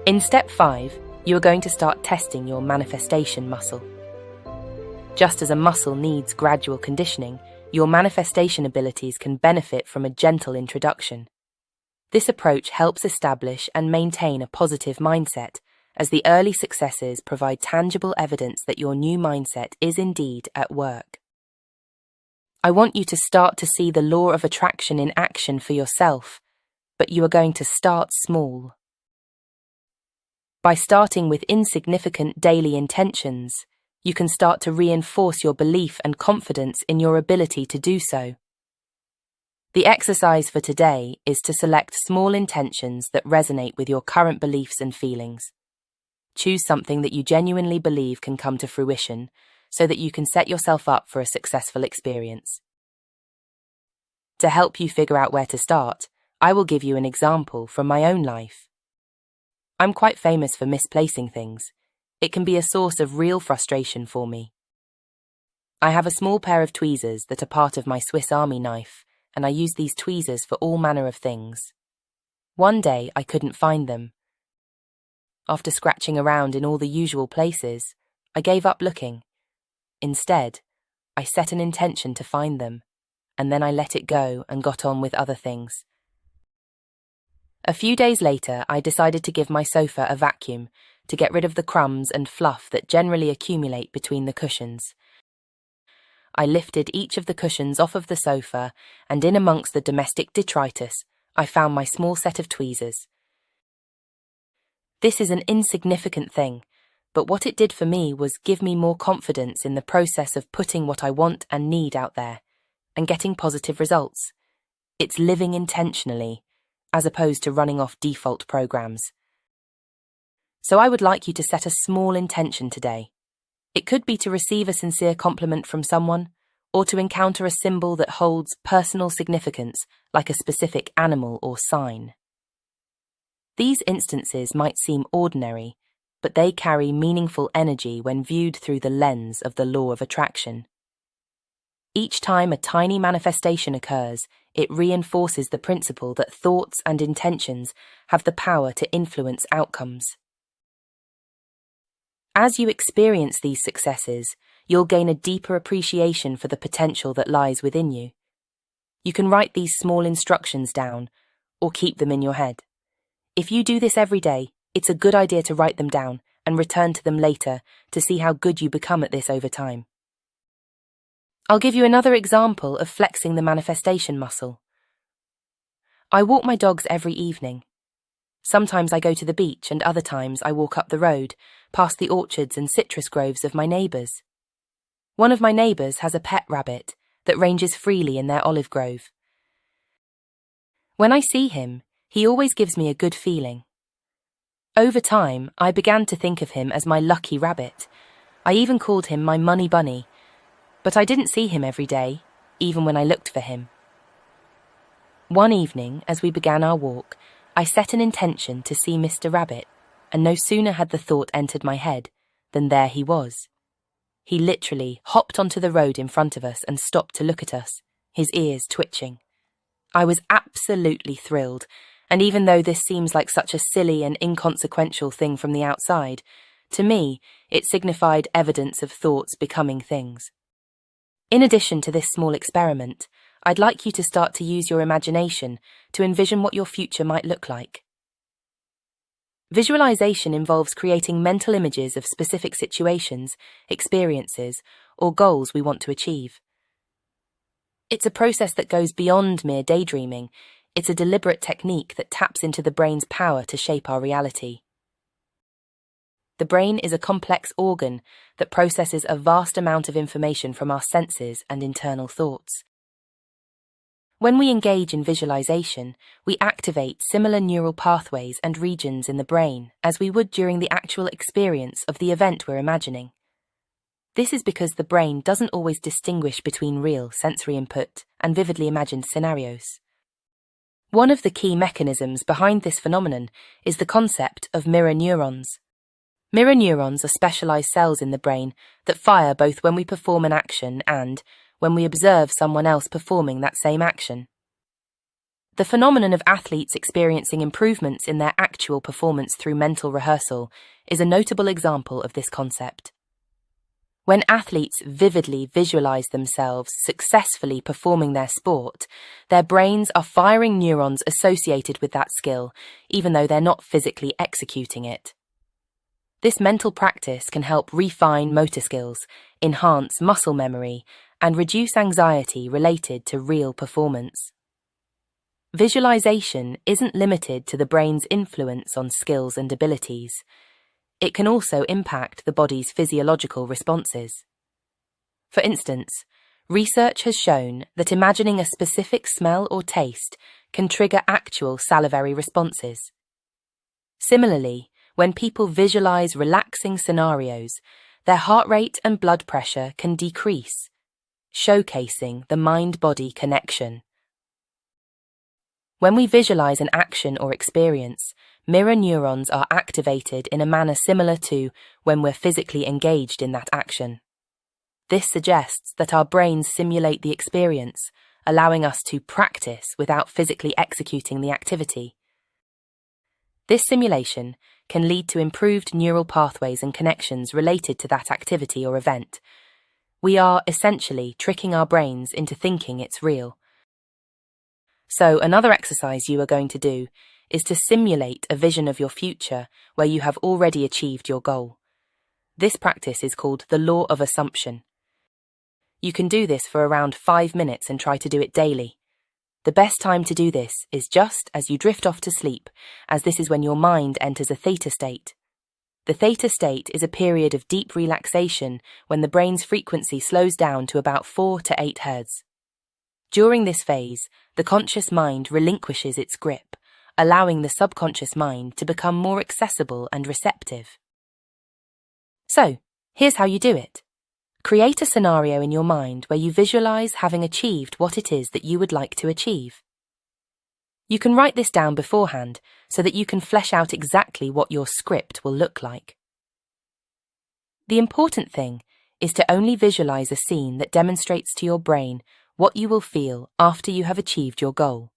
In step 5, you are going to start testing your manifestation muscle. Just as a muscle needs gradual conditioning, your manifestation abilities can benefit from a gentle introduction. This approach helps establish and maintain a positive mindset, as the early successes provide tangible evidence that your new mindset is indeed at work. I want you to start to see the law of attraction in action for yourself, but you are going to start small. By starting with insignificant daily intentions, you can start to reinforce your belief and confidence in your ability to do so. The exercise for today is to select small intentions that resonate with your current beliefs and feelings. Choose something that you genuinely believe can come to fruition so that you can set yourself up for a successful experience. To help you figure out where to start, I will give you an example from my own life. I'm quite famous for misplacing things. It can be a source of real frustration for me. I have a small pair of tweezers that are part of my Swiss Army knife, and I use these tweezers for all manner of things. One day I couldn't find them. After scratching around in all the usual places, I gave up looking. Instead, I set an intention to find them, and then I let it go and got on with other things. A few days later, I decided to give my sofa a vacuum to get rid of the crumbs and fluff that generally accumulate between the cushions. I lifted each of the cushions off of the sofa, and in amongst the domestic detritus, I found my small set of tweezers. This is an insignificant thing, but what it did for me was give me more confidence in the process of putting what I want and need out there, and getting positive results. It's living intentionally, as opposed to running off default programs. So I would like you to set a small intention today. It could be to receive a sincere compliment from someone, or to encounter a symbol that holds personal significance, like a specific animal or sign. These instances might seem ordinary, but they carry meaningful energy when viewed through the lens of the law of attraction. Each time a tiny manifestation occurs, it reinforces the principle that thoughts and intentions have the power to influence outcomes. As you experience these successes, you'll gain a deeper appreciation for the potential that lies within you. You can write these small instructions down, or keep them in your head. If you do this every day, it's a good idea to write them down and return to them later to see how good you become at this over time. I'll give you another example of flexing the manifestation muscle. I walk my dogs every evening. Sometimes I go to the beach and other times I walk up the road, past the orchards and citrus groves of my neighbours. One of my neighbours has a pet rabbit that ranges freely in their olive grove. When I see him, he always gives me a good feeling. Over time, I began to think of him as my lucky rabbit. I even called him my money bunny, but I didn't see him every day, even when I looked for him. One evening, as we began our walk, I set an intention to see Mr. Rabbit, and no sooner had the thought entered my head than there he was. He literally hopped onto the road in front of us and stopped to look at us, his ears twitching. I was absolutely thrilled, and even though this seems like such a silly and inconsequential thing from the outside, to me, it signified evidence of thoughts becoming things. In addition to this small experiment, I'd like you to start to use your imagination to envision what your future might look like. Visualization involves creating mental images of specific situations, experiences, or goals we want to achieve. It's a process that goes beyond mere daydreaming. It's a deliberate technique that taps into the brain's power to shape our reality. The brain is a complex organ that processes a vast amount of information from our senses and internal thoughts. When we engage in visualization, we activate similar neural pathways and regions in the brain as we would during the actual experience of the event we're imagining. This is because the brain doesn't always distinguish between real sensory input and vividly imagined scenarios. One of the key mechanisms behind this phenomenon is the concept of mirror neurons. Mirror neurons are specialized cells in the brain that fire both when we perform an action and when we observe someone else performing that same action. The phenomenon of athletes experiencing improvements in their actual performance through mental rehearsal is a notable example of this concept. When athletes vividly visualize themselves successfully performing their sport, their brains are firing neurons associated with that skill, even though they're not physically executing it. This mental practice can help refine motor skills, enhance muscle memory, and reduce anxiety related to real performance. Visualization isn't limited to the brain's influence on skills and abilities. It can also impact the body's physiological responses. For instance, research has shown that imagining a specific smell or taste can trigger actual salivary responses. Similarly, when people visualize relaxing scenarios, their heart rate and blood pressure can decrease, showcasing the mind-body connection. When we visualize an action or experience, mirror neurons are activated in a manner similar to when we're physically engaged in that action. This suggests that our brains simulate the experience, allowing us to practice without physically executing the activity. This simulation can lead to improved neural pathways and connections related to that activity or event. We are essentially tricking our brains into thinking it's real. So another exercise you are going to do is to simulate a vision of your future where you have already achieved your goal. This practice is called the law of assumption. You can do this for around 5 minutes and try to do it daily. The best time to do this is just as you drift off to sleep, as this is when your mind enters a theta state. The theta state is a period of deep relaxation when the brain's frequency slows down to about 4 to 8 Hz. During this phase, the conscious mind relinquishes its grip, allowing the subconscious mind to become more accessible and receptive. So, here's how you do it. Create a scenario in your mind where you visualize having achieved what it is that you would like to achieve. You can write this down beforehand so that you can flesh out exactly what your script will look like. The important thing is to only visualize a scene that demonstrates to your brain what you will feel after you have achieved your goal.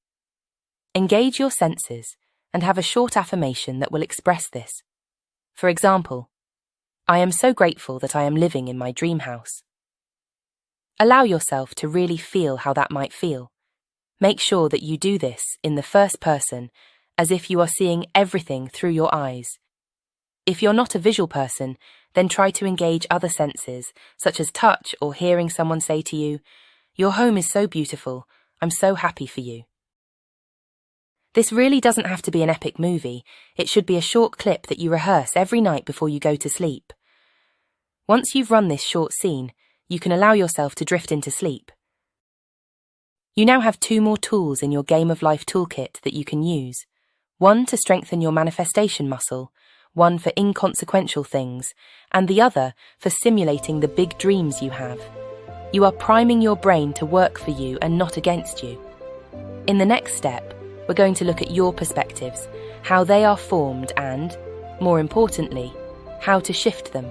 Engage your senses and have a short affirmation that will express this. For example, I am so grateful that I am living in my dream house. Allow yourself to really feel how that might feel. Make sure that you do this in the first person, as if you are seeing everything through your eyes. If you're not a visual person, then try to engage other senses, such as touch or hearing someone say to you, "Your home is so beautiful, I'm so happy for you." This really doesn't have to be an epic movie. It should be a short clip that you rehearse every night before you go to sleep. Once you've run this short scene, you can allow yourself to drift into sleep. You now have 2 more tools in your Game of Life toolkit that you can use. One to strengthen your manifestation muscle, one for inconsequential things, and the other for simulating the big dreams you have. You are priming your brain to work for you and not against you. In the next step, we're going to look at your perspectives, how they are formed and, more importantly, how to shift them.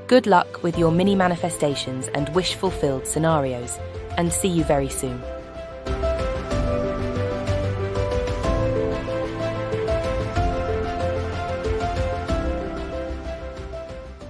Good luck with your mini manifestations and wish-fulfilled scenarios, and see you very soon.